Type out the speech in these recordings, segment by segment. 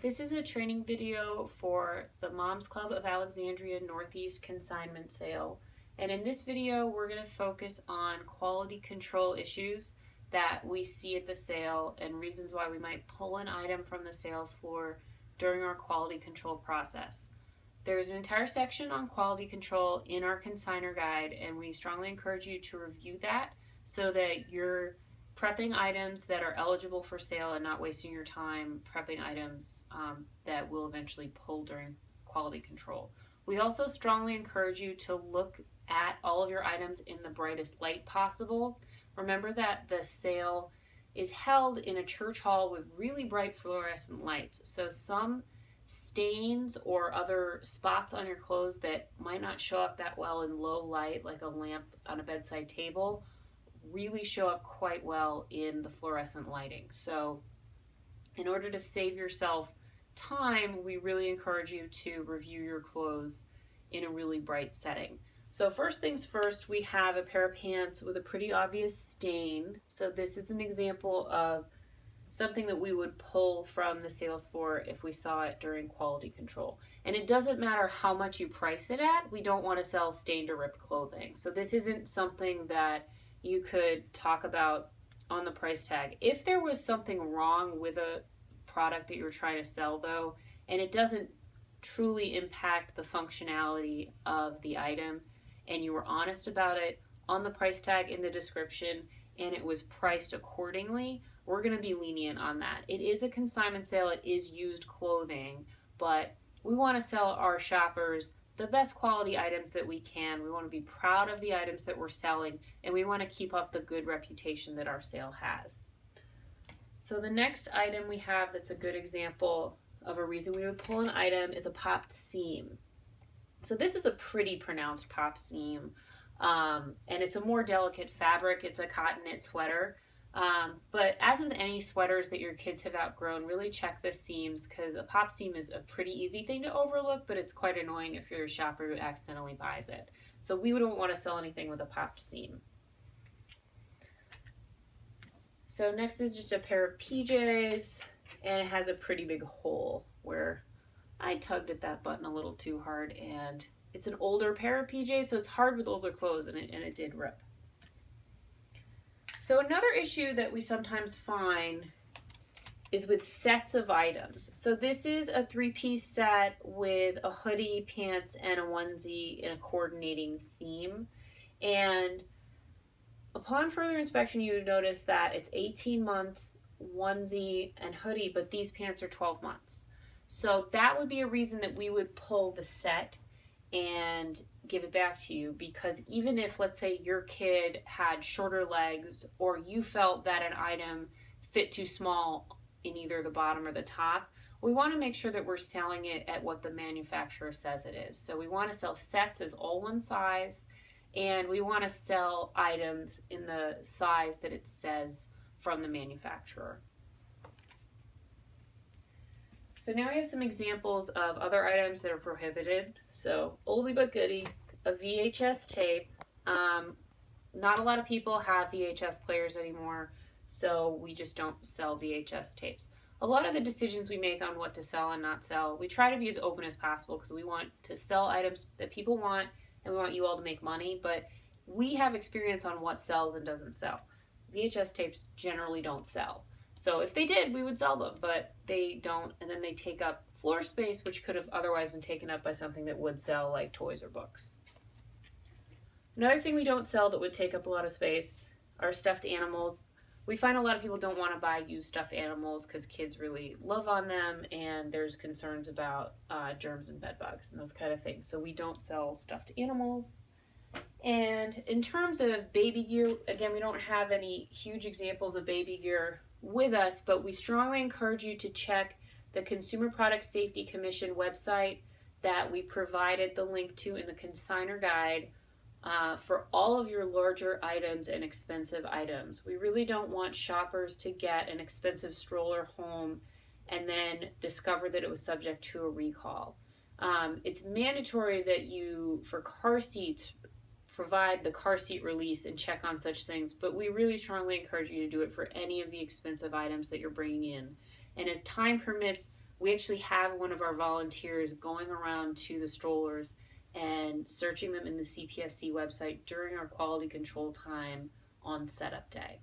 This is a training video for the Moms Club of Alexandria Northeast consignment sale. And in this video, we're going to focus on quality control issues that we see at the sale and reasons why we might pull an item from the sales floor during our quality control process. There's an entire section on quality control in our consignor guide, and we strongly encourage you to review that so that you're prepping items that are eligible for sale and not wasting your time prepping items that will eventually pull during quality control. We also strongly encourage you to look at all of your items in the brightest light possible. Remember that the sale is held in a church hall with really bright fluorescent lights, so some stains or other spots on your clothes that might not show up that well in low light, like a lamp on a bedside table, really show up quite well in the fluorescent lighting. So in order to save yourself time, we really encourage you to review your clothes in a really bright setting. So first things first, we have a pair of pants with a pretty obvious stain. So this is an example of something that we would pull from the sales floor if we saw it during quality control. And it doesn't matter how much you price it at, we don't want to sell stained or ripped clothing. So this isn't something that you could talk about on the price tag. If there was something wrong with a product that you're trying to sell though, and it doesn't truly impact the functionality of the item, and you were honest about it on the price tag in the description, and it was priced accordingly, we're going to be lenient on that. It is a consignment sale, it is used clothing, but we want to sell our shoppers the best quality items that we can. We want to be proud of the items that we're selling, and we want to keep up the good reputation that our sale has. So the next item we have that's a good example of a reason we would pull an item is a popped seam. So this is a pretty pronounced pop seam, and it's a more delicate fabric. It's a cotton knit sweater. But as with any sweaters that your kids have outgrown, really check the seams, because a pop seam is a pretty easy thing to overlook, but it's quite annoying if you're a shopper who accidentally buys it. So we wouldn't want to sell anything with a popped seam. So next is just a pair of PJs, and it has a pretty big hole where I tugged at that button a little too hard, and it's an older pair of PJs, so it's hard with older clothes, and it did rip. So another issue that we sometimes find is with sets of items. So this is a 3-piece set with a hoodie, pants, and a onesie in a coordinating theme. And upon further inspection, you would notice that it's 18 months onesie and hoodie, but these pants are 12 months. So that would be a reason that we would pull the set and give it back to you, because even if, let's say, your kid had shorter legs or you felt that an item fit too small in either the bottom or the top, we want to make sure that we're selling it at what the manufacturer says it is. So we want to sell sets as all one size, and we want to sell items in the size that it says from the manufacturer. So now we have some examples of other items that are prohibited. So oldie but goodie, a VHS tape. Not a lot of people have VHS players anymore, so we just don't sell VHS tapes. A lot of the decisions we make on what to sell and not sell, we try to be as open as possible, because we want to sell items that people want, and we want you all to make money, but we have experience on what sells and doesn't sell. VHS tapes generally don't sell. So if they did, we would sell them, but they don't, and then they take up floor space, which could have otherwise been taken up by something that would sell, like toys or books. Another thing we don't sell that would take up a lot of space are stuffed animals. We find a lot of people don't want to buy used stuffed animals because kids really love on them, and there's concerns about germs and bed bugs and those kind of things. So we don't sell stuffed animals. And in terms of baby gear, again, we don't have any huge examples of baby gear with us, but we strongly encourage you to check the Consumer Product Safety Commission website that we provided the link to in the consignor guide for all of your larger items and expensive items. We really don't want shoppers to get an expensive stroller home and then discover that it was subject to a recall. It's mandatory that you, for car seats, provide the car seat release and check on such things, but we really strongly encourage you to do it for any of the expensive items that you're bringing in. And as time permits, We actually have one of our volunteers going around to the strollers and searching them in the CPSC website during our quality control time on setup day.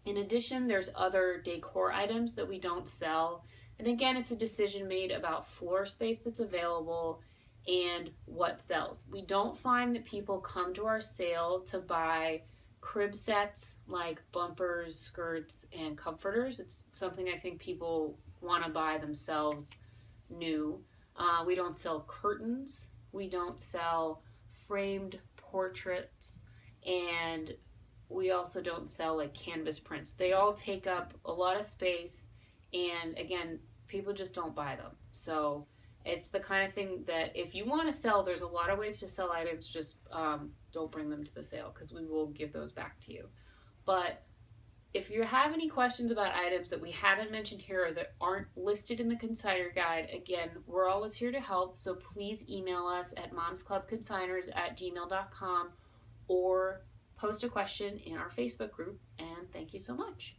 In addition, there's other decor items that we don't sell. And again, it's a decision made about floor space that's available and what sells. We don't find that people come to our sale to buy crib sets like bumpers, skirts, and comforters. It's something I think people want to buy themselves new. We don't sell curtains. We don't sell framed portraits, and we also don't sell like canvas prints. They all take up a lot of space, and again, people just don't buy them. So it's the kind of thing that if you want to sell, there's a lot of ways to sell items. Just don't bring them to the sale because we will give those back to you. But if you have any questions about items that we haven't mentioned here or that aren't listed in the consignor guide, again, we're always here to help. So please email us at momsclubconsigners@gmail.com or post a question in our Facebook group. And thank you so much.